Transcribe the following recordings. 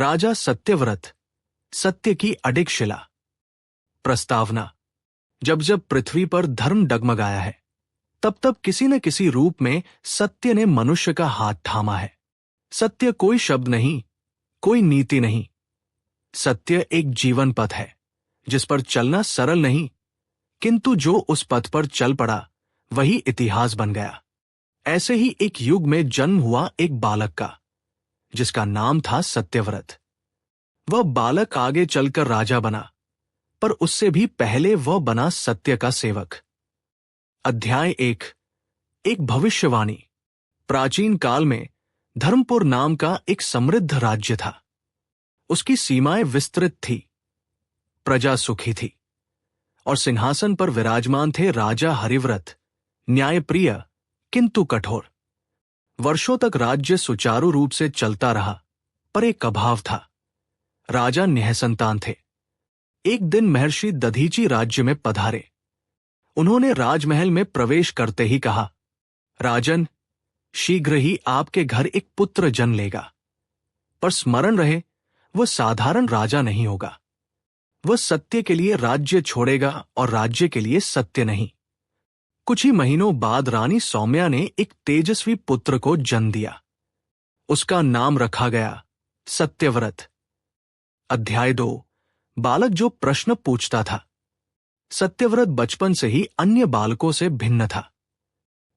राजा सत्यव्रत, सत्य की अडिग शिला। प्रस्तावना। जब जब पृथ्वी पर धर्म डगमगाया है, तब तब किसी न किसी रूप में सत्य ने मनुष्य का हाथ थामा है। सत्य कोई शब्द नहीं, कोई नीति नहीं। सत्य एक जीवन पथ है, जिस पर चलना सरल नहीं, किंतु जो उस पथ पर चल पड़ा वही इतिहास बन गया। ऐसे ही एक युग में जन्म हुआ एक बालक का, जिसका नाम था सत्यव्रत। वह बालक आगे चलकर राजा बना, पर उससे भी पहले वह बना सत्य का सेवक। अध्याय 1। एक भविष्यवाणी। प्राचीन काल में धर्मपुर नाम का एक समृद्ध राज्य था। उसकी सीमाएं विस्तृत थी, प्रजा सुखी थी, और सिंहासन पर विराजमान थे राजा हरिव्रत, न्यायप्रिय किंतु कठोर। वर्षों तक राज्य सुचारू रूप से चलता रहा, पर एक अभाव था। राजा निःसंतान थे। एक दिन महर्षि दधीची राज्य में पधारे। उन्होंने राजमहल में प्रवेश करते ही कहा, राजन, शीघ्र ही आपके घर एक पुत्र जन्म लेगा, पर स्मरण रहे वह साधारण राजा नहीं होगा। वह सत्य के लिए राज्य छोड़ेगा और राज्य के लिए सत्य नहीं। कुछ ही महीनों बाद रानी सौम्या ने एक तेजस्वी पुत्र को जन्म दिया। उसका नाम रखा गया सत्यव्रत। अध्याय 2। बालक जो प्रश्न पूछता था। सत्यव्रत बचपन से ही अन्य बालकों से भिन्न था।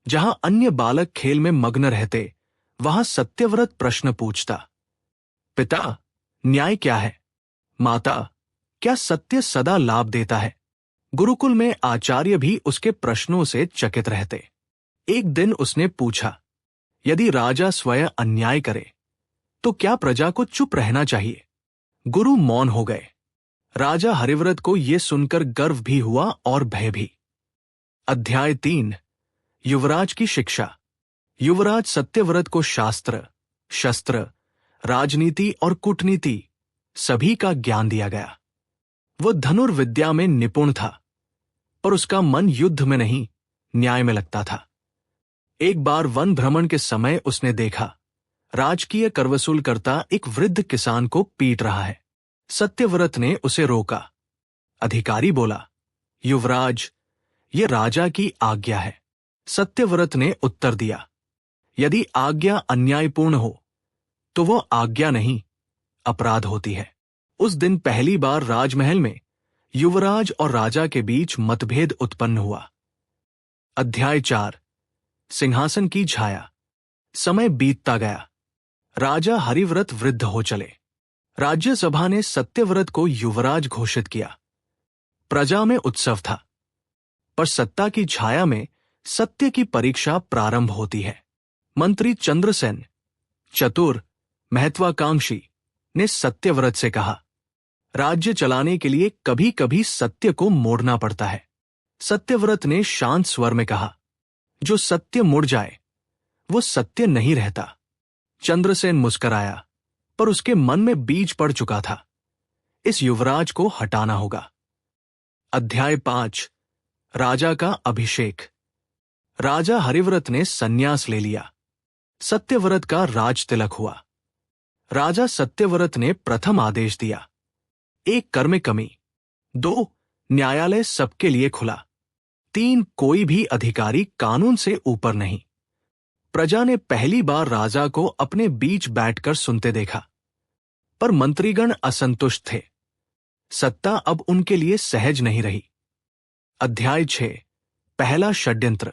जहां अन्य बालक खेल में मग्न रहते, वहां सत्यव्रत प्रश्न पूछता। पिता, न्याय क्या है? माता, क्या सत्य सदा लाभ देता है? गुरुकुल में आचार्य भी उसके प्रश्नों से चकित रहते। एक दिन उसने पूछा, यदि राजा स्वयं अन्याय करे तो क्या प्रजा को चुप रहना चाहिए? गुरु मौन हो गए। राजा हरिव्रत को यह सुनकर गर्व भी हुआ और भय भी। अध्याय 3। युवराज की शिक्षा। युवराज सत्यव्रत को शास्त्र, शस्त्र, राजनीति और कूटनीति सभी का ज्ञान दिया गया। वह धनुर्विद्या में निपुण था, पर उसका मन युद्ध में नहीं, न्याय में लगता था। एक बार वन भ्रमण के समय उसने देखा, राजकीय कर वसूल करता एक वृद्ध किसान को पीट रहा है। सत्यव्रत ने उसे रोका। अधिकारी बोला, युवराज, ये राजा की आज्ञा है। सत्यव्रत ने उत्तर दिया, यदि आज्ञा अन्यायपूर्ण हो तो वह आज्ञा नहीं, अपराध होती है। उस दिन पहली बार राजमहल में युवराज और राजा के बीच मतभेद उत्पन्न हुआ। अध्याय 4। सिंहासन की छाया। समय बीतता गया। राजा हरिव्रत वृद्ध हो चले। राज्यसभा ने सत्यव्रत को युवराज घोषित किया। प्रजा में उत्सव था, पर सत्ता की छाया में सत्य की परीक्षा प्रारंभ होती है। मंत्री चंद्रसेन, चतुर, महत्वाकांक्षी, ने सत्यव्रत से कहा, राज्य चलाने के लिए कभी कभी सत्य को मोड़ना पड़ता है। सत्यव्रत ने शांत स्वर में कहा, जो सत्य मुड़ जाए वो सत्य नहीं रहता। चंद्रसेन मुस्कराया, पर उसके मन में बीज पड़ चुका था। इस युवराज को हटाना होगा। अध्याय 5। राजा का अभिषेक। राजा हरिव्रत ने संन्यास ले लिया। सत्यव्रत का राज तिलक हुआ। राजा सत्यव्रत ने प्रथम आदेश दिया, 1 कर में कमी, 2 न्यायालय सबके लिए खुला, 3 कोई भी अधिकारी कानून से ऊपर नहीं। प्रजा ने पहली बार राजा को अपने बीच बैठकर सुनते देखा, पर मंत्रीगण असंतुष्ट थे। सत्ता अब उनके लिए सहज नहीं रही। अध्याय 6। पहला षड्यंत्र।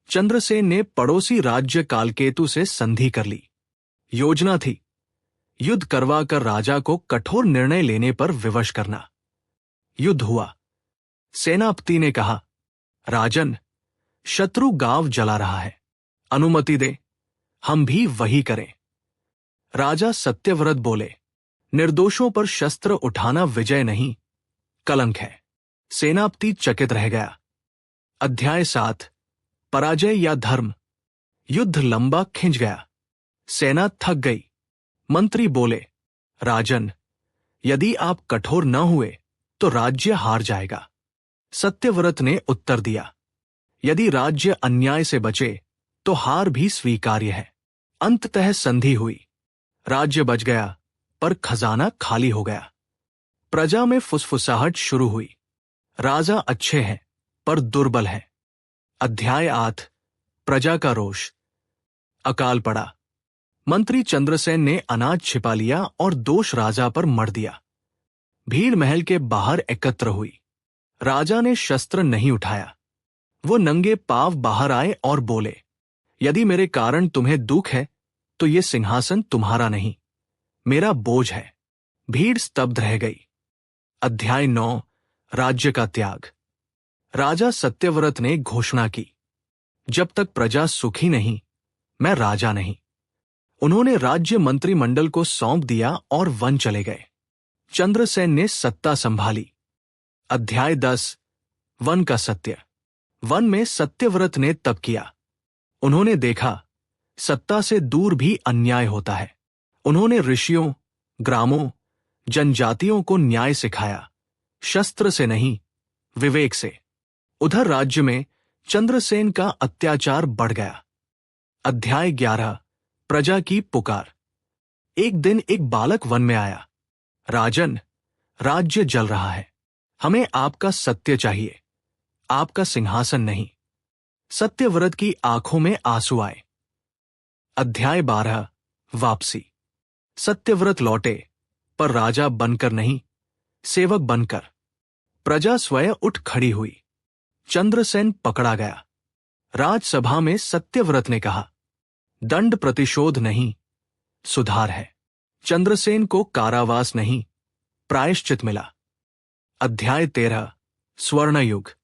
चंद्रसेन ने पड़ोसी राज्य कालकेतु से संधि कर ली। योजना थी, युद्ध करवाकर राजा को कठोर निर्णय लेने पर विवश करना। युद्ध हुआ। सेनापति ने कहा, राजन, शत्रु गांव जला रहा है, अनुमति दे, हम भी वही करें। राजा सत्यव्रत बोले, निर्दोषों पर शस्त्र उठाना विजय नहीं, कलंक है। सेनापति चकित रह गया। अध्याय 7। पराजय या धर्म। युद्ध लंबा खिंच गया। सेना थक गई। मंत्री बोले, राजन, यदि आप कठोर न हुए तो राज्य हार जाएगा। सत्यव्रत ने उत्तर दिया, यदि राज्य अन्याय से बचे तो हार भी स्वीकार्य है। अंततः संधि हुई। राज्य बच गया, पर खजाना खाली हो गया। प्रजा में फुसफुसाहट शुरू हुई। राजा अच्छे हैं पर दुर्बल हैं। अध्याय 8। प्रजा का रोष। अकाल पड़ा। मंत्री चंद्रसेन ने अनाज छिपा लिया और दोष राजा पर मढ़ दिया। भीड़ महल के बाहर एकत्र हुई। राजा ने शस्त्र नहीं उठाया। वो नंगे पांव बाहर आए और बोले, यदि मेरे कारण तुम्हें दुख है तो ये सिंहासन तुम्हारा नहीं, मेरा बोझ है। भीड़ स्तब्ध रह गई। अध्याय 9। राज्य का त्याग। राजा सत्यव्रत ने घोषणा की, जब तक प्रजा सुखी नहीं, मैं राजा नहीं। उन्होंने राज्य मंत्रिमंडल को सौंप दिया और वन चले गए। चंद्रसेन ने सत्ता संभाली। अध्याय 10। वन का सत्य। वन में सत्यव्रत ने तप किया। उन्होंने देखा, सत्ता से दूर भी अन्याय होता है। उन्होंने ऋषियों, ग्रामों, जनजातियों को न्याय सिखाया, शस्त्र से नहीं, विवेक से। उधर राज्य में चंद्रसेन का अत्याचार बढ़ गया। अध्याय 11। प्रजा की पुकार। एक दिन एक बालक वन में आया। राजन, राज्य जल रहा है, हमें आपका सत्य चाहिए, आपका सिंहासन नहीं। सत्यव्रत की आंखों में आंसू आए। अध्याय 12। वापसी। सत्यव्रत लौटे, पर राजा बनकर नहीं, सेवक बनकर। प्रजा स्वयं उठ खड़ी हुई। चंद्रसेन पकड़ा गया। राजसभा में सत्यव्रत ने कहा, दंड प्रतिशोध नहीं, सुधार है। चंद्रसेन को कारावास नहीं, प्रायश्चित मिला। अध्याय 13। स्वर्ण युग।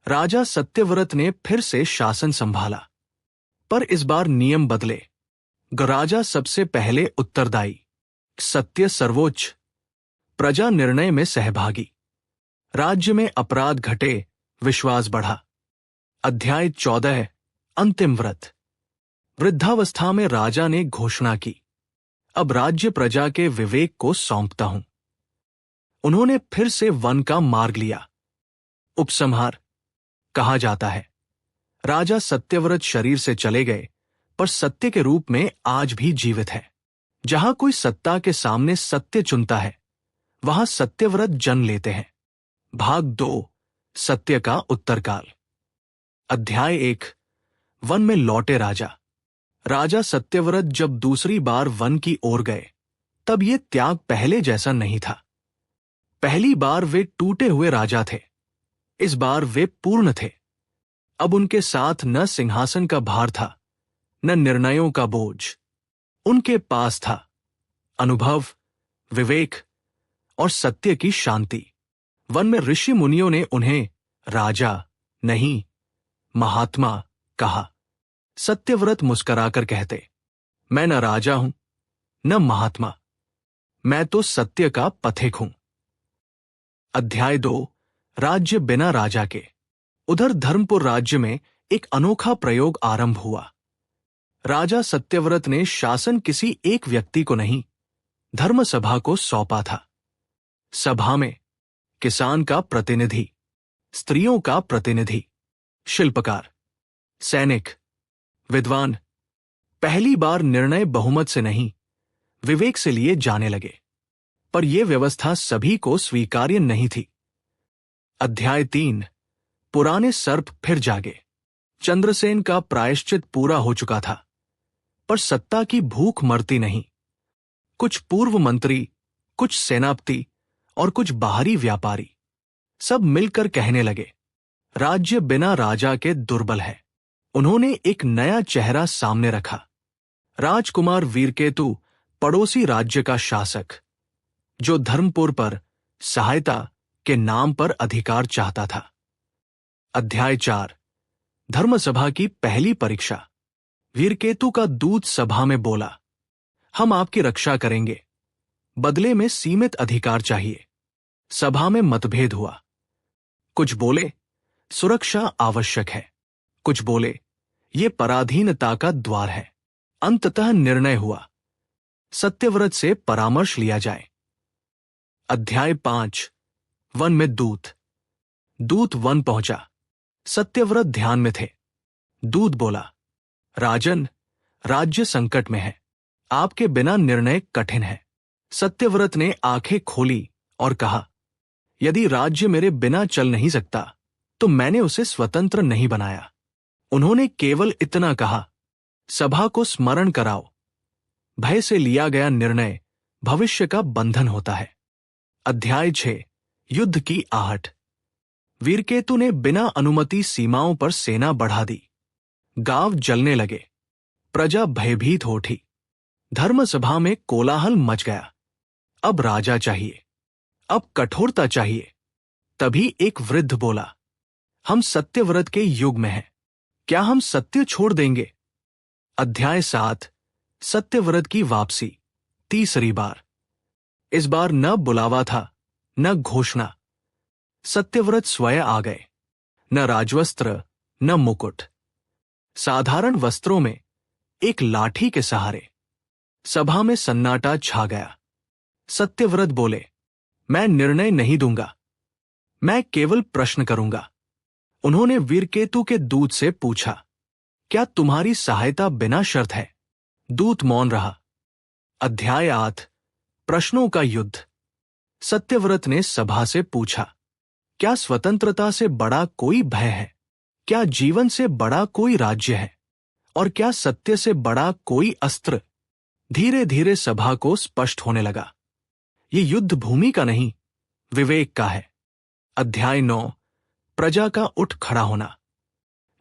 राजा सत्यव्रत ने फिर से शासन संभाला, पर इस बार नियम बदले। राजा सबसे पहले उत्तरदायी, सत्य सर्वोच्च। प्रजा निर्णय में सहभागी। राज्य में अपराध घटे, विश्वास बढ़ा। अध्याय 14। अंतिम व्रत। वृद्धावस्था में राजा ने घोषणा की, अब राज्य प्रजा के विवेक को सौंपता हूं। उन्होंने फिर से वन का मार्ग लिया। उपसंहार। कहा जाता है, राजा सत्यव्रत शरीर से चले गए, पर सत्य के रूप में आज भी जीवित है। जहां कोई सत्ता के सामने सत्य चुनता है, वहां सत्यव्रत जन्म लेते हैं। भाग 2। सत्य का उत्तरकाल। अध्याय 1। वन में लौटे राजा। राजा सत्यव्रत जब दूसरी बार वन की ओर गए, तब ये त्याग पहले जैसा नहीं था। पहली बार वे टूटे हुए राजा थे, इस बार वे पूर्ण थे। अब उनके साथ न सिंहासन का भार था, न निर्णयों का बोझ। उनके पास था अनुभव, विवेक और सत्य की शांति। वन में ऋषि मुनियों ने उन्हें राजा नहीं, महात्मा कहा। सत्यव्रत मुस्कुराकर कहते, मैं न राजा हूं, न महात्मा, मैं तो सत्य का पथिक हूं। अध्याय 2। राज्य बिना राजा के। उधर धर्मपुर राज्य में एक अनोखा प्रयोग आरंभ हुआ। राजा सत्यव्रत ने शासन किसी एक व्यक्ति को नहीं, धर्मसभा को सौंपा था। सभा में किसान का प्रतिनिधि, स्त्रियों का प्रतिनिधि, शिल्पकार, सैनिक, विद्वान पहली बार निर्णय बहुमत से नहीं, विवेक से लिए जाने लगे। पर यह व्यवस्था सभी को स्वीकार्य नहीं थी। अध्याय 3। पुराने सर्प फिर जागे। चंद्रसेन का प्रायश्चित पूरा हो चुका था, पर सत्ता की भूख मरती नहीं। कुछ पूर्व मंत्री, कुछ सेनापति और कुछ बाहरी व्यापारी सब मिलकर कहने लगे, राज्य बिना राजा के दुर्बल है। उन्होंने एक नया चेहरा सामने रखा। राजकुमार वीरकेतु, पड़ोसी राज्य का शासक, जो धर्मपुर पर सहायता के नाम पर अधिकार चाहता था। अध्याय 4। धर्मसभा की पहली परीक्षा। वीरकेतु का दूत सभा में बोला, हम आपकी रक्षा करेंगे, बदले में सीमित अधिकार चाहिए। सभा में मतभेद हुआ। कुछ बोले, सुरक्षा आवश्यक है। कुछ बोले, ये पराधीनता का द्वार है। अंततः निर्णय हुआ, सत्यव्रत से परामर्श लिया जाए। अध्याय 5। वन में दूत। दूत वन पहुंचा। सत्यव्रत ध्यान में थे। दूत बोला, राजन, राज्य संकट में है, आपके बिना निर्णय कठिन है। सत्यव्रत ने आंखें खोली और कहा, यदि राज्य मेरे बिना चल नहीं सकता तो मैंने उसे स्वतंत्र नहीं बनाया। उन्होंने केवल इतना कहा, सभा को स्मरण कराओ, भय से लिया गया निर्णय भविष्य का बंधन होता है। अध्याय 6 युद्ध की आहट। वीरकेतु ने बिना अनुमति सीमाओं पर सेना बढ़ा दी। गांव जलने लगे, प्रजा भयभीत हो उठी। धर्मसभा में कोलाहल मच गया। अब राजा चाहिए, अब कठोरता चाहिए। तभी एक वृद्ध बोला, हम सत्यव्रत के युग में हैं, क्या हम सत्य छोड़ देंगे? अध्याय 7 सत्यव्रत की वापसी। तीसरी बार। इस बार न बुलावा था न घोषणा। सत्यव्रत स्वयं आ गए, न राजवस्त्र न मुकुट, साधारण वस्त्रों में, एक लाठी के सहारे। सभा में सन्नाटा छा गया। सत्यव्रत बोले, मैं निर्णय नहीं दूंगा, मैं केवल प्रश्न करूंगा। उन्होंने वीरकेतु के दूत से पूछा, क्या तुम्हारी सहायता बिना शर्त है? दूत मौन रहा। अध्याय 8 प्रश्नों का युद्ध। सत्यव्रत ने सभा से पूछा, क्या स्वतंत्रता से बड़ा कोई भय है? क्या जीवन से बड़ा कोई राज्य है? और क्या सत्य से बड़ा कोई अस्त्र? धीरे धीरे सभा को स्पष्ट होने लगा, ये युद्ध भूमि का नहीं, विवेक का है। अध्याय 9 प्रजा का उठ खड़ा होना।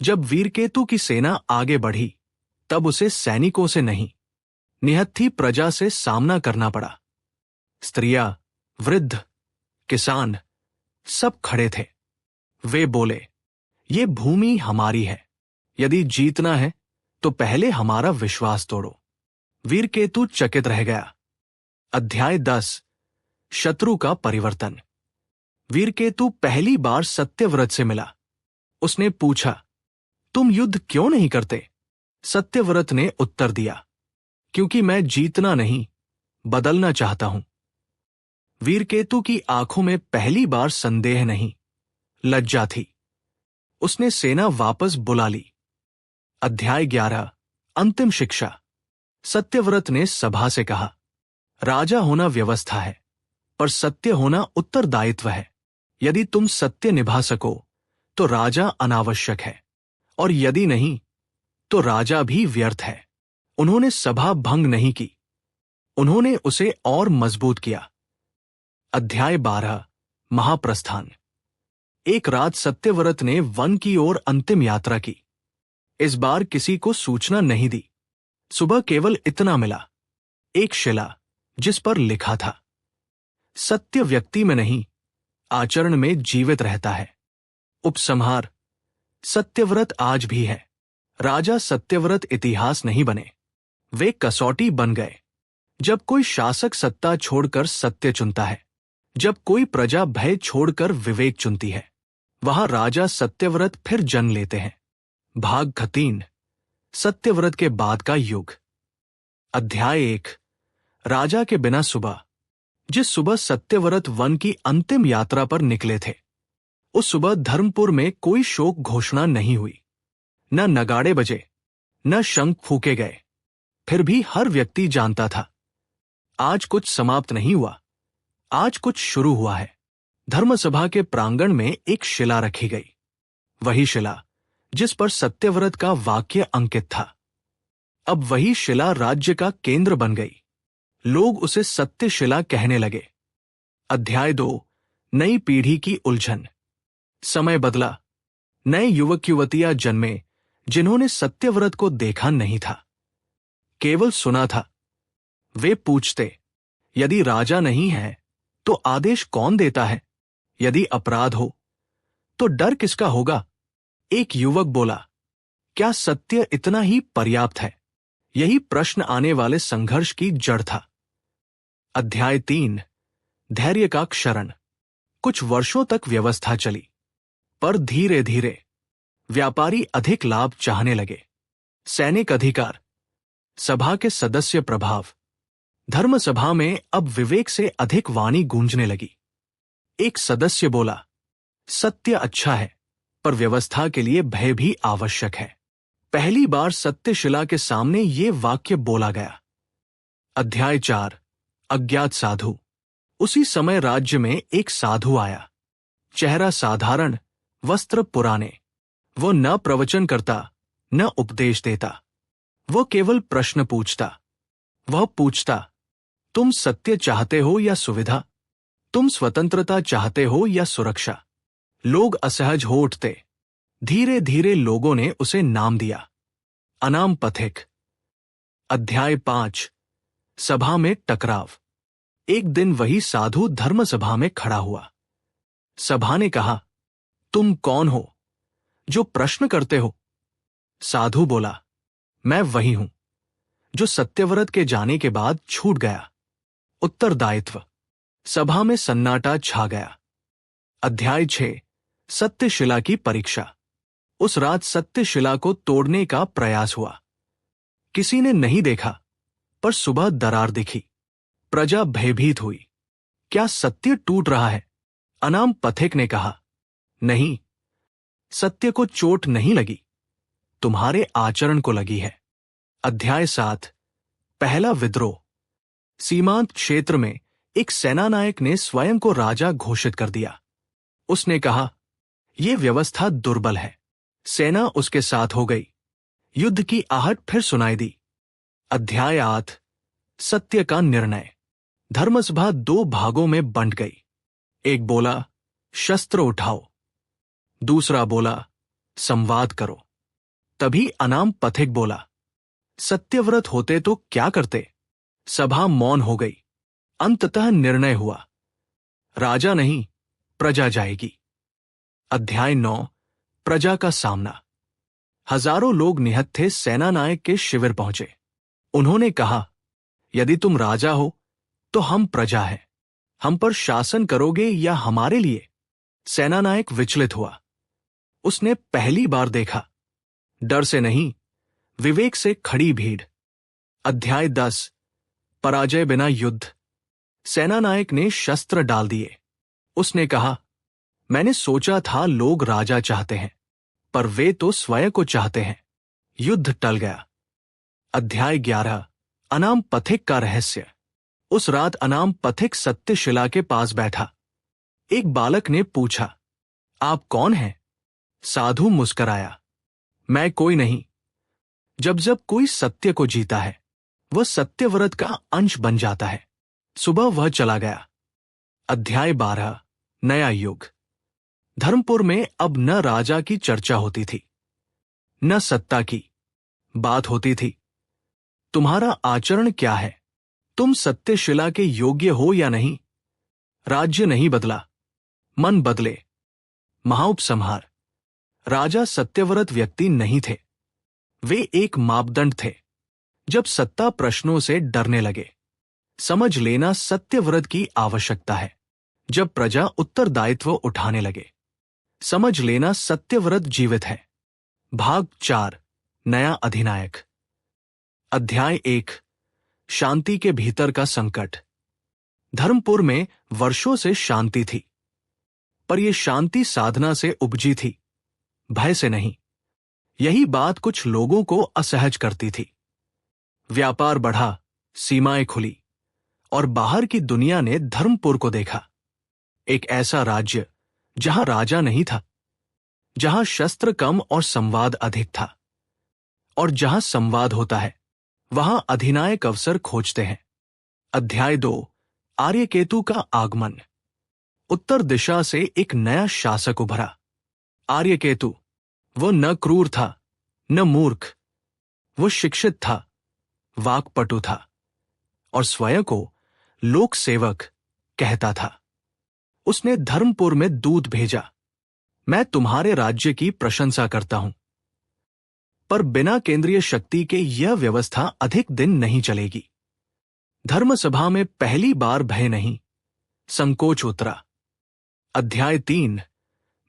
जब वीरकेतु की सेना आगे बढ़ी तब उसे सैनिकों से नहीं, निहत्थी प्रजा से सामना करना पड़ा। स्त्रियां, वृद्ध, किसान सब खड़े थे। वे बोले, ये भूमि हमारी है, यदि जीतना है तो पहले हमारा विश्वास तोड़ो। वीरकेतु चकित रह गया। अध्याय 10 शत्रु का परिवर्तन। वीरकेतु पहली बार सत्यव्रत से मिला। उसने पूछा, तुम युद्ध क्यों नहीं करते? सत्यव्रत ने उत्तर दिया, क्योंकि मैं जीतना नहीं, बदलना चाहता हूं। वीरकेतु की आंखों में पहली बार संदेह नहीं, लज्जा थी। उसने सेना वापस बुला ली। अध्याय 11 अंतिम शिक्षा। सत्यव्रत ने सभा से कहा, राजा होना व्यवस्था है, पर सत्य होना उत्तरदायित्व है। यदि तुम सत्य निभा सको तो राजा अनावश्यक है, और यदि नहीं तो राजा भी व्यर्थ है। उन्होंने सभा भंग नहीं की, उन्होंने उसे और मजबूत किया। अध्याय 12 महाप्रस्थान। एक रात सत्यव्रत ने वन की ओर अंतिम यात्रा की। इस बार किसी को सूचना नहीं दी। सुबह केवल इतना मिला, एक शिला जिस पर लिखा था, सत्य व्यक्ति में नहीं, आचरण में जीवित रहता है। उपसंहार। सत्यव्रत आज भी है। राजा सत्यव्रत इतिहास नहीं बने, वे कसौटी बन गए। जब कोई शासक सत्ता छोड़कर सत्य चुनता है, जब कोई प्रजा भय छोड़कर विवेक चुनती है, वहां राजा सत्यव्रत फिर जन्म लेते हैं। भाग 3 सत्यव्रत के बाद का युग। अध्याय 1 राजा के बिना सुबह। जिस सुबह सत्यव्रत वन की अंतिम यात्रा पर निकले थे, उस सुबह धर्मपुर में कोई शोक घोषणा नहीं हुई। न नगाड़े बजे, न शंख फूके गए। फिर भी हर व्यक्ति जानता था, आज कुछ समाप्त नहीं हुआ, आज कुछ शुरू हुआ है। धर्मसभा के प्रांगण में एक शिला रखी गई, वही शिला जिस पर सत्यव्रत का वाक्य अंकित था। अब वही शिला राज्य का केंद्र बन गई। लोग उसे सत्य शिला कहने लगे। अध्याय 2 नई पीढ़ी की उलझन। समय बदला। नए युवक युवतियां जन्मे जिन्होंने सत्यव्रत को देखा नहीं था, केवल सुना था। वे पूछते, यदि राजा नहीं है तो आदेश कौन देता है? यदि अपराध हो तो डर किसका होगा? एक युवक बोला, क्या सत्य इतना ही पर्याप्त है? यही प्रश्न आने वाले संघर्ष की जड़ था। अध्याय 3 धैर्य का क्षरण। कुछ वर्षों तक व्यवस्था चली, पर धीरे धीरे व्यापारी अधिक लाभ चाहने लगे। सैनिक अधिकार, सभा के सदस्य प्रभाव। धर्मसभा में अब विवेक से अधिक वाणी गूंजने लगी। एक सदस्य बोला, सत्य अच्छा है, पर व्यवस्था के लिए भय भी आवश्यक है। पहली बार सत्यशिला के सामने ये वाक्य बोला गया। अध्याय 4 अज्ञात साधु। उसी समय राज्य में एक साधु आया। चेहरा साधारण, वस्त्र पुराने। वो न प्रवचन करता, न उपदेश देता। वो केवल प्रश्न पूछता। वह पूछता, तुम सत्य चाहते हो या सुविधा? तुम स्वतंत्रता चाहते हो या सुरक्षा? लोग असहज हो उठते। धीरे धीरे लोगों ने उसे नाम दिया, अनाम पथिक। अध्याय 5। सभा में टकराव। एक दिन वही साधु धर्म सभा में खड़ा हुआ। सभा ने कहा, तुम कौन हो जो प्रश्न करते हो? साधु बोला, मैं वही हूं जो सत्यव्रत के जाने के बाद छूट गया। उत्तरदायित्व। सभा में सन्नाटा छा गया। अध्याय 6। सत्यशिला की परीक्षा। उस रात सत्यशिला को तोड़ने का प्रयास हुआ। किसी ने नहीं देखा, पर सुबह दरार दिखी। प्रजा भयभीत हुई। क्या सत्य टूट रहा है? अनाम पथिक ने कहा, नहीं, सत्य को चोट नहीं लगी, तुम्हारे आचरण को लगी है। अध्याय 7। पहला विद्रोह। सीमांत क्षेत्र में एक सेनानायक ने स्वयं को राजा घोषित कर दिया। उसने कहा, यह व्यवस्था दुर्बल है। सेना उसके साथ हो गई। युद्ध की आहट फिर सुनाई दी। अध्याय 8। सत्य का निर्णय। धर्मसभा 2 भागों में बंट गई। एक बोला, शस्त्र उठाओ। दूसरा बोला, संवाद करो। तभी अनाम पथिक बोला, सत्यव्रत होते तो क्या करते? सभा मौन हो गई। अंततः निर्णय हुआ, राजा नहीं, प्रजा जाएगी। अध्याय 9। प्रजा का सामना। हजारों लोग निहत्थे सेनानायक के शिविर पहुंचे। उन्होंने कहा, यदि तुम राजा हो तो हम प्रजा हैं। हम पर शासन करोगे या हमारे लिए? सेनानायक विचलित हुआ। उसने पहली बार देखा, डर से नहीं, विवेक से खड़ी भीड़। अध्याय 10। पराजय बिना युद्ध। सेनानायक ने शस्त्र डाल दिए। उसने कहा, मैंने सोचा था लोग राजा चाहते हैं, पर वे तो स्वयं को चाहते हैं। युद्ध टल गया। अध्याय 11। अनाम पथिक का रहस्य। उस रात अनाम पथिक सत्यशिला के पास बैठा। एक बालक ने पूछा, आप कौन हैं? साधु मुस्कराया, मैं कोई नहीं। जब जब कोई सत्य को जीता है, वह सत्यव्रत का अंश बन जाता है। सुबह वह चला गया। अध्याय 12। नया युग। धर्मपुर में अब न राजा की चर्चा होती थी, न सत्ता की। बात होती थी, तुम्हारा आचरण क्या है? तुम सत्यशिला के योग्य हो या नहीं? राज्य नहीं बदला, मन बदले। महाउपसंहार। राजा सत्यव्रत व्यक्ति नहीं थे, वे एक मापदंड थे। जब सत्ता प्रश्नों से डरने लगे, समझ लेना सत्यव्रत की आवश्यकता है। जब प्रजा उत्तरदायित्व उठाने लगे, समझ लेना सत्यव्रत जीवित है। भाग 4। नया अधिनायक। अध्याय 1। शांति के भीतर का संकट। धर्मपुर में वर्षों से शांति थी, पर यह शांति साधना से उपजी थी, भय से नहीं। यही बात कुछ लोगों को असहज करती थी। व्यापार बढ़ा, सीमाएं खुली, और बाहर की दुनिया ने धर्मपुर को देखा। एक ऐसा राज्य जहां राजा नहीं था, जहां शस्त्र कम और संवाद अधिक था। और जहां संवाद होता है, वहां अधिनायक अवसर खोजते हैं। अध्याय 2। आर्यकेतु का आगमन। उत्तर दिशा से एक नया शासक उभरा। आर्यकेतु। वो न क्रूर था, न मूर्ख। वो शिक्षित था, वाक्पटु था, और स्वयं को लोक सेवक कहता था। उसने धर्मपुर में दूत भेजा, मैं तुम्हारे राज्य की प्रशंसा करता हूं, पर बिना केंद्रीय शक्ति के यह व्यवस्था अधिक दिन नहीं चलेगी। धर्मसभा में पहली बार भय नहीं, संकोच उतरा। अध्याय 3।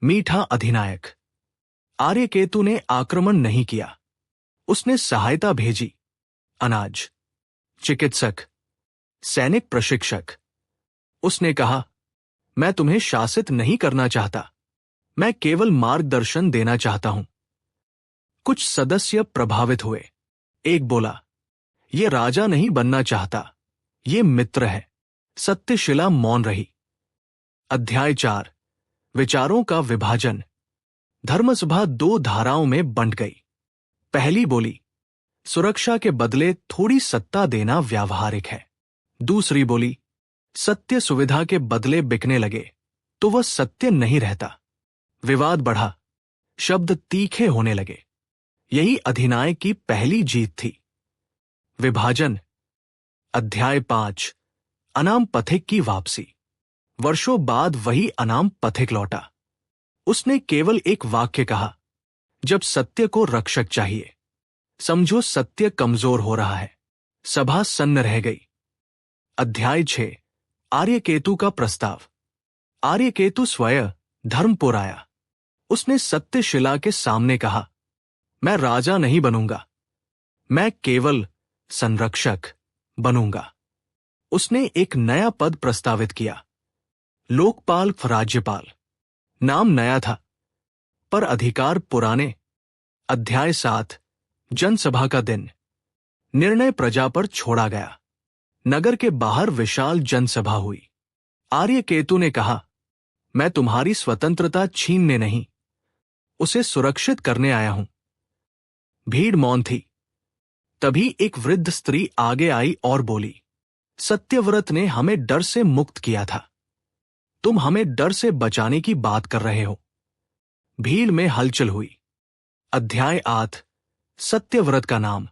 मीठा अधिनायक। आर्यकेतु ने आक्रमण नहीं किया, उसने सहायता भेजी। अनाज, चिकित्सक, सैनिक प्रशिक्षक। उसने कहा, मैं तुम्हें शासित नहीं करना चाहता, मैं केवल मार्गदर्शन देना चाहता हूं। कुछ सदस्य प्रभावित हुए। एक बोला, यह राजा नहीं बनना चाहता, यह मित्र है। सत्यशिला मौन रही। अध्याय 4 विचारों का विभाजन। धर्मसभा दो धाराओं में बंट गई। पहली बोली, सुरक्षा के बदले थोड़ी सत्ता देना व्यावहारिक है। दूसरी बोली, सत्य सुविधा के बदले बिकने लगे तो वह सत्य नहीं रहता। विवाद बढ़ा, शब्द तीखे होने लगे। यही अधिनायक की पहली जीत थी। विभाजन। अध्याय 5 अनाम पथिक की वापसी। वर्षों बाद वही अनाम पथिक लौटा। उसने केवल एक वाक्य कहा, जब सत्य को रक्षक चाहिए। समझो सत्य कमजोर हो रहा है। सभा सन्न रह गई। अध्याय 6 आर्यकेतु का प्रस्ताव। आर्यकेतु स्वयं धर्मपुर आया। उसने सत्यशिला के सामने कहा, मैं राजा नहीं बनूंगा, मैं केवल संरक्षक बनूंगा। उसने एक नया पद प्रस्तावित किया, लोकपाल राज्यपाल। नाम नया था पर अधिकार पुराने। अध्याय 7 जनसभा का दिन। निर्णय प्रजा पर छोड़ा गया। नगर के बाहर विशाल जनसभा हुई। आर्यकेतु ने कहा, मैं तुम्हारी स्वतंत्रता छीनने नहीं, उसे सुरक्षित करने आया हूं। भीड़ मौन थी। तभी एक वृद्ध स्त्री आगे आई और बोली, सत्यव्रत ने हमें डर से मुक्त किया था, तुम हमें डर से बचाने की बात कर रहे हो। भीड़ में हलचल हुई। अध्याय 8 सत्यव्रत का नाम।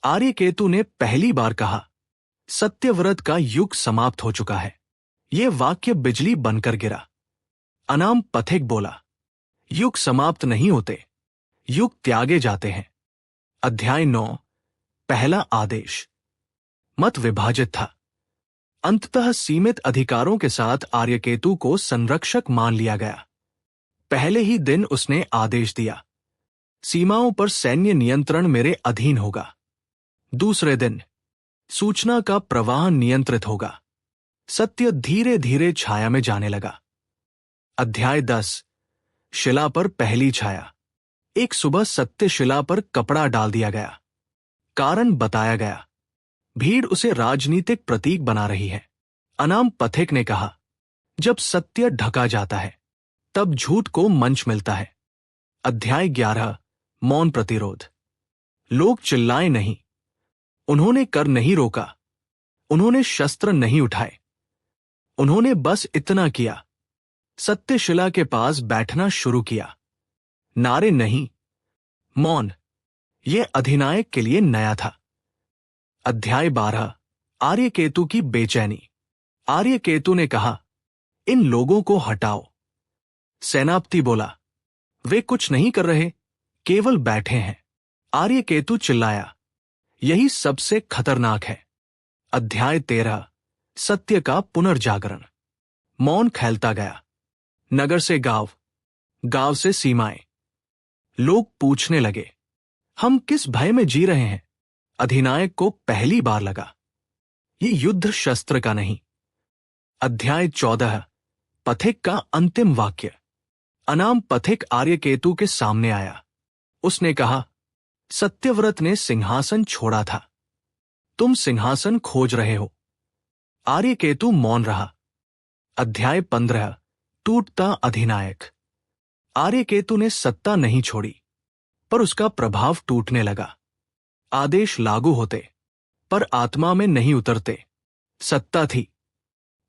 आर्यकेतु ने पहली बार कहा, सत्यव्रत का युग समाप्त हो चुका है। यह वाक्य बिजली बनकर गिरा। अनाम पथिक बोला, युग समाप्त नहीं होते, युग त्यागे जाते हैं। अध्याय 9 पहला आदेश। मत विभाजित था। अंततः सीमित अधिकारों के साथ आर्यकेतु को संरक्षक मान लिया गया। पहले ही दिन उसने आदेश दिया, सीमाओं पर सैन्य नियंत्रण मेरे अधीन होगा। दूसरे दिन, सूचना का प्रवाह नियंत्रित होगा। सत्य धीरे धीरे छाया में जाने लगा। अध्याय 10 शिला पर पहली छाया। एक सुबह सत्य शिला पर कपड़ा डाल दिया गया। कारण बताया गया। भीड़ उसे राजनीतिक प्रतीक बना रही है। अनाम पथिक ने कहा, जब सत्य ढका जाता है तब झूठ को मंच मिलता है। अध्याय 11 मौन प्रतिरोध। लोग चिल्लाए नहीं, उन्होंने कर नहीं रोका, उन्होंने शस्त्र नहीं उठाए, उन्होंने बस इतना किया, सत्यशिला के पास बैठना शुरू किया। नारे नहीं, मौन। यह अधिनायक के लिए नया था। अध्याय 12 आर्यकेतु की बेचैनी। आर्यकेतु ने कहा, इन लोगों को हटाओ। सेनापति बोला, वे कुछ नहीं कर रहे, केवल बैठे हैं। आर्यकेतु चिल्लाया, यही सबसे खतरनाक है। अध्याय 13 सत्य का पुनर्जागरण। मौन फैलता गया। नगर से गांव, गांव से सीमाएं। लोग पूछने लगे, हम किस भय में जी रहे हैं? अधिनायक को पहली बार लगा, ये युद्ध शस्त्र का नहीं। अध्याय 14 पथिक का अंतिम वाक्य। अनाम पथिक आर्यकेतु के सामने आया। उसने कहा, सत्यव्रत ने सिंहासन छोड़ा था, तुम सिंहासन खोज रहे हो। आर्यकेतु मौन रहा। अध्याय 15 टूटता अधिनायक। आर्यकेतु ने सत्ता नहीं छोड़ी, पर उसका प्रभाव टूटने लगा। आदेश लागू होते, पर आत्मा में नहीं उतरते। सत्ता थी,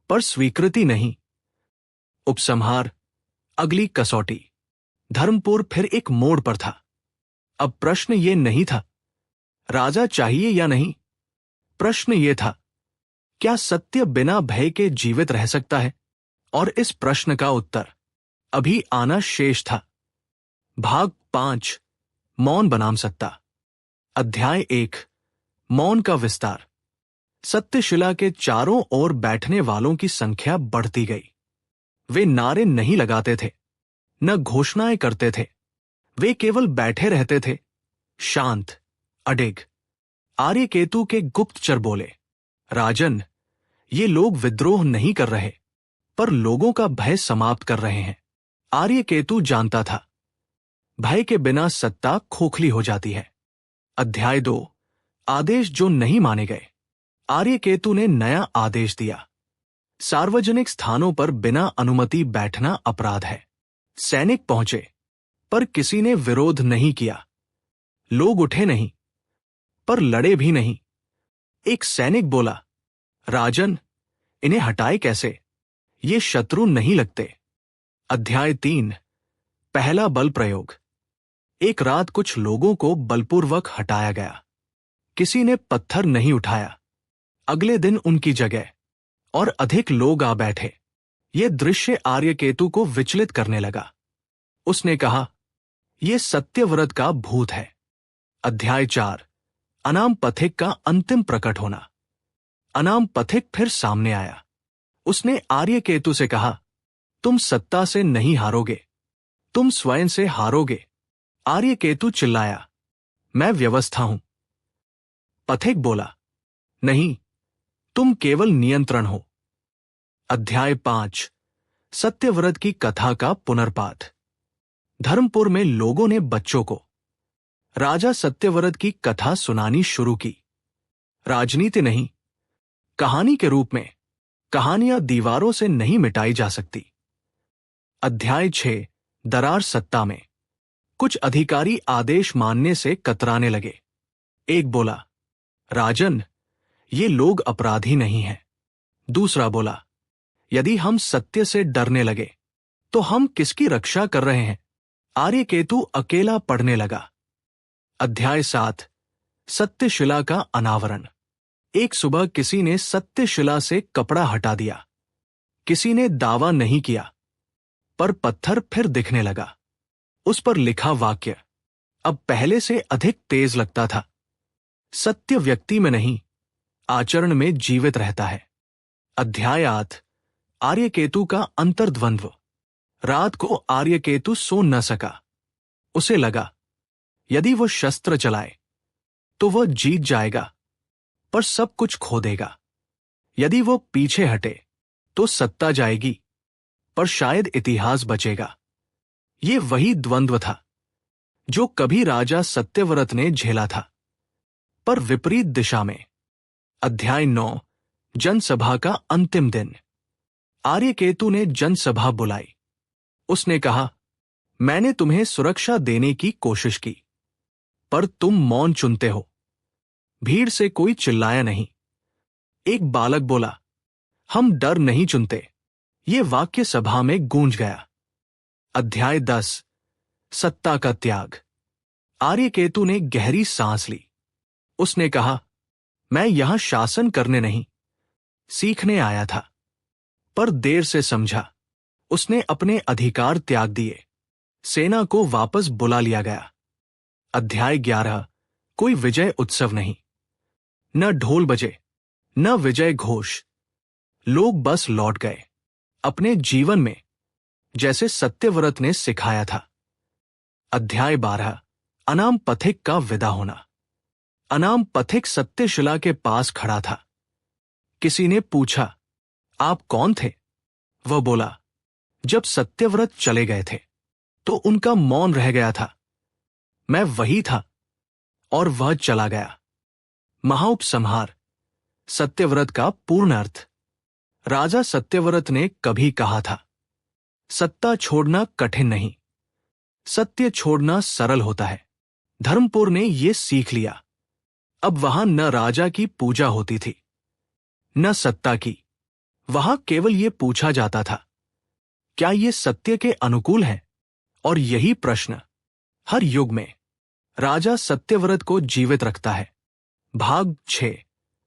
पर स्वीकृति नहीं। उपसंहार। अगली कसौटी। धर्मपुर फिर एक मोड़ पर था। अब प्रश्न ये नहीं था, राजा चाहिए या नहीं। प्रश्न ये था, क्या सत्य बिना भय के जीवित रह सकता है? और इस प्रश्न का उत्तर अभी आना शेष था। भाग 5 मौन बनाम सत्ता। अध्याय 1 मौन का विस्तार। सत्यशिला के चारों ओर बैठने वालों की संख्या बढ़ती गई। वे नारे नहीं लगाते थे, न घोषणाएं करते थे। वे केवल बैठे रहते थे, शांत, अडिग। आर्यकेतु के गुप्तचर बोले, राजन, ये लोग विद्रोह नहीं कर रहे, पर लोगों का भय समाप्त कर रहे हैं। आर्यकेतु जानता था, भय के बिना सत्ता खोखली हो जाती है। अध्याय 2 आदेश जो नहीं माने गए। आर्यकेतु ने नया आदेश दिया, सार्वजनिक स्थानों पर बिना अनुमति बैठना अपराध है। सैनिक पहुंचे, पर किसी ने विरोध नहीं किया। लोग उठे नहीं, पर लड़े भी नहीं। एक सैनिक बोला, राजन, इन्हें हटाए कैसे? ये शत्रु नहीं लगते। अध्याय 3। पहला बल प्रयोग। एक रात कुछ लोगों को बलपूर्वक हटाया गया। किसी ने पत्थर नहीं उठाया। अगले दिन उनकी जगह और अधिक लोग आ बैठे। यह दृश्य आर्यकेतु को विचलित करने लगा। उसने कहा, यह सत्यव्रत का भूत है। अध्याय 4। अनाम पथिक का अंतिम प्रकट होना। अनाम पथिक फिर सामने आया। उसने आर्यकेतु से कहा, तुम सत्ता से नहीं हारोगे, तुम स्वयं से हारोगे। आर्यकेतु चिल्लाया, मैं व्यवस्था हूं। पथिक बोला, नहीं, तुम केवल नियंत्रण हो। अध्याय 5। सत्यव्रत की कथा का पुनर्पाठ। धर्मपुर में लोगों ने बच्चों को राजा सत्यव्रत की कथा सुनानी शुरू की। राजनीति नहीं, कहानी के रूप में। कहानियां दीवारों से नहीं मिटाई जा सकती। अध्याय 6। दरार सत्ता में। कुछ अधिकारी आदेश मानने से कतराने लगे। एक बोला, राजन, ये लोग अपराधी नहीं हैं। दूसरा बोला, यदि हम सत्य से डरने लगे तो हम किसकी रक्षा कर रहे हैं? आर्यकेतु अकेला पढ़ने लगा। अध्याय 7। सत्यशिला का अनावरण। एक सुबह किसी ने सत्यशिला से कपड़ा हटा दिया। किसी ने दावा नहीं किया, पर पत्थर फिर दिखने लगा। उस पर लिखा वाक्य अब पहले से अधिक तेज लगता था। सत्य व्यक्ति में नहीं, आचरण में जीवित रहता है। अध्याय 8। आर्यकेतु का अंतर्द्वंद्व। रात को आर्यकेतु सो न सका। उसे लगा, यदि वो शस्त्र चलाए तो वह जीत जाएगा, पर सब कुछ खो देगा। यदि वो पीछे हटे तो सत्ता जाएगी, पर शायद इतिहास बचेगा। ये वही द्वंद्व था जो कभी राजा सत्यव्रत ने झेला था, पर विपरीत दिशा में। अध्याय 9। जनसभा का अंतिम दिन। आर्यकेतु ने जनसभा बुलाई। उसने कहा, मैंने तुम्हें सुरक्षा देने की कोशिश की, पर तुम मौन चुनते हो। भीड़ से कोई चिल्लाया नहीं। एक बालक बोला, हम डर नहीं चुनते। ये वाक्य सभा में गूंज गया। अध्याय 10। सत्ता का त्याग। आर्यकेतु ने गहरी सांस ली। उसने कहा, मैं यहां शासन करने नहीं, सीखने आया था। पर देर से समझा। उसने अपने अधिकार त्याग दिए। सेना को वापस बुला लिया गया। अध्याय 11। कोई विजय उत्सव नहीं। न ढोल बजे, न विजय घोष। लोग बस लौट गए अपने जीवन में, जैसे सत्यव्रत ने सिखाया था। अध्याय 12। अनाम पथिक का विदा होना। अनाम पथिक सत्यशिला के पास खड़ा था। किसी ने पूछा, आप कौन थे? वह बोला, जब सत्यव्रत चले गए थे तो उनका मौन रह गया था। मैं वही था और वह चला गया। महाउपसंहार। सत्यव्रत का पूर्ण अर्थ। राजा सत्यव्रत ने कभी कहा था, सत्ता छोड़ना कठिन नहीं, सत्य छोड़ना सरल होता है। धर्मपुर ने यह सीख लिया। अब वहां न राजा की पूजा होती थी, न सत्ता की। वहां केवल यह पूछा जाता था, क्या यह सत्य के अनुकूल है? और यही प्रश्न हर युग में राजा सत्यव्रत को जीवित रखता है। भाग 6।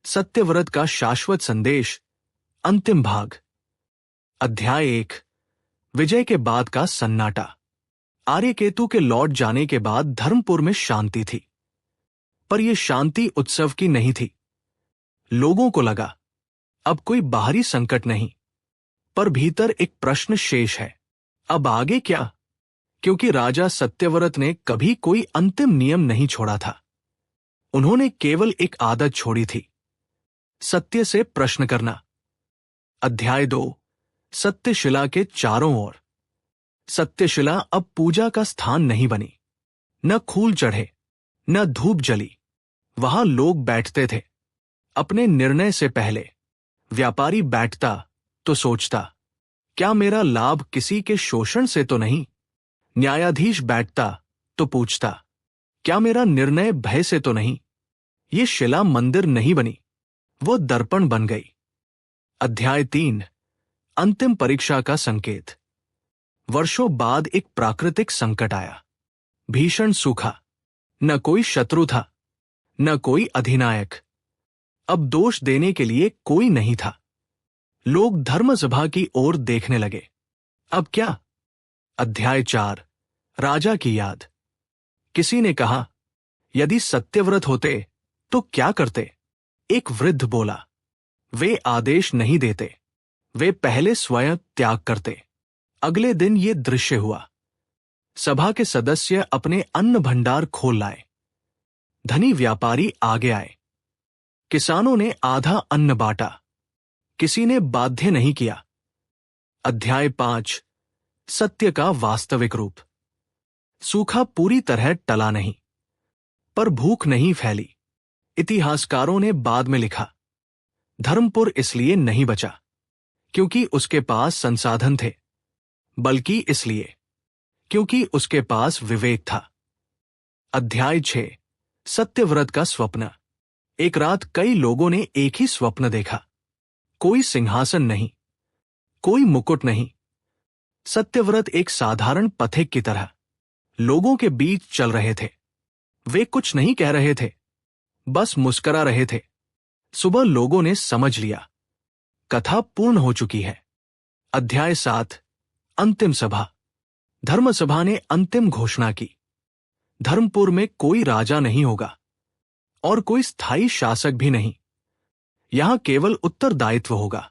सत्यव्रत का शाश्वत संदेश। अंतिम भाग। अध्याय 1। विजय के बाद का सन्नाटा। आर्यकेतु के लौट जाने के बाद धर्मपुर में शांति थी, पर यह शांति उत्सव की नहीं थी। लोगों को लगा, अब कोई बाहरी संकट नहीं, पर भीतर एक प्रश्न शेष है, अब आगे क्या? क्योंकि राजा सत्यव्रत ने कभी कोई अंतिम नियम नहीं छोड़ा था। उन्होंने केवल एक आदत छोड़ी थी, सत्य से प्रश्न करना। अध्याय 2। सत्यशिला के चारों ओर। सत्यशिला अब पूजा का स्थान नहीं बनी। न खूल चढ़े, न धूप जली। वहां लोग बैठते थे अपने निर्णय से पहले। व्यापारी बैठता तो सोचता, क्या मेरा लाभ किसी के शोषण से तो नहीं? न्यायाधीश बैठता तो पूछता, क्या मेरा निर्णय भय से तो नहीं? ये शिला मंदिर नहीं बनी, वो दर्पण बन गई। अध्याय 3, अंतिम परीक्षा का संकेत। वर्षों बाद एक प्राकृतिक संकट आया। भीषण सूखा। न कोई शत्रु था, न कोई अधिनायक। अब दोष देने के लिए कोई नहीं था। लोग धर्मसभा की ओर देखने लगे। अब क्या? अध्याय 4, राजा की याद। किसी ने कहा, यदि सत्यव्रत होते तो क्या करते? एक वृद्ध बोला, वे आदेश नहीं देते, वे पहले स्वयं त्याग करते। अगले दिन ये दृश्य हुआ। सभा के सदस्य अपने अन्न भंडार खोल लाए। धनी व्यापारी आगे आए। किसानों ने आधा अन्न बांटा। किसी ने बाध्य नहीं किया। अध्याय 5, सत्य का वास्तविक रूप। सूखा पूरी तरह टला नहीं, पर भूख नहीं फैली। इतिहासकारों ने बाद में लिखा, धर्मपुर इसलिए नहीं बचा क्योंकि उसके पास संसाधन थे, बल्कि इसलिए क्योंकि उसके पास विवेक था। अध्याय 6, सत्यव्रत का स्वप्न। एक रात कई लोगों ने एक ही स्वप्न देखा। कोई सिंहासन नहीं, कोई मुकुट नहीं। सत्यव्रत एक साधारण पथिक की तरह लोगों के बीच चल रहे थे। वे कुछ नहीं कह रहे थे, बस मुस्करा रहे थे। सुबह लोगों ने समझ लिया, कथा पूर्ण हो चुकी है। अध्याय 7, अंतिम सभा। धर्मसभा ने अंतिम घोषणा की। धर्मपुर में कोई राजा नहीं होगा और कोई स्थायी शासक भी नहीं। यहां केवल उत्तरदायित्व होगा,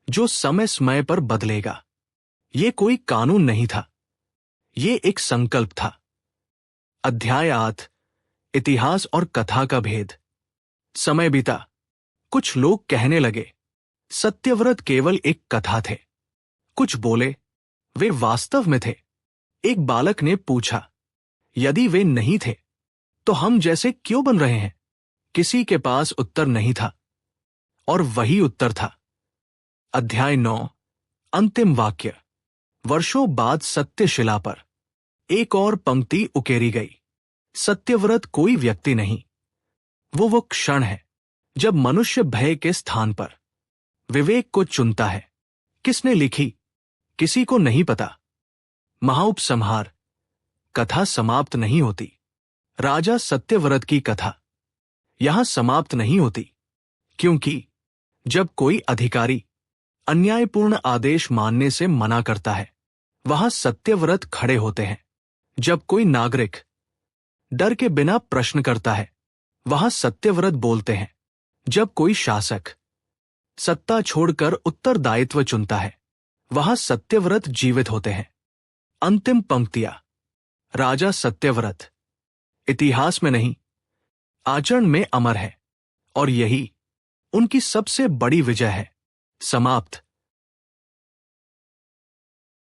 जो समय समय पर बदलेगा। ये कोई कानून नहीं था, ये एक संकल्प था। अध्याय 8, इतिहास और कथा का भेद। समय बीता। कुछ लोग कहने लगे, सत्यव्रत केवल एक कथा थे। कुछ बोले, वे वास्तव में थे। एक बालक ने पूछा, यदि वे नहीं थे तो हम जैसे क्यों बन रहे हैं? किसी के पास उत्तर नहीं था, और वही उत्तर था। अध्याय 9, अंतिम वाक्य। वर्षों बाद सत्यशिला पर एक और पंक्ति उकेरी गई। सत्यव्रत कोई व्यक्ति नहीं, वो क्षण है जब मनुष्य भय के स्थान पर विवेक को चुनता है। किसने लिखी? किसी को नहीं पता। महाउपसंहार। कथा समाप्त नहीं होती। राजा सत्यव्रत की कथा यहां समाप्त नहीं होती, क्योंकि जब कोई अधिकारी अन्यायपूर्ण आदेश मानने से मना करता है, वहां सत्यव्रत खड़े होते हैं। जब कोई नागरिक डर के बिना प्रश्न करता है, वहां सत्यव्रत बोलते हैं। जब कोई शासक सत्ता छोड़कर उत्तरदायित्व चुनता है, वहां सत्यव्रत जीवित होते हैं। अंतिम पंक्तियां। राजा सत्यव्रत इतिहास में नहीं, आचरण में अमर है, और यही उनकी सबसे बड़ी विजय है। समाप्त।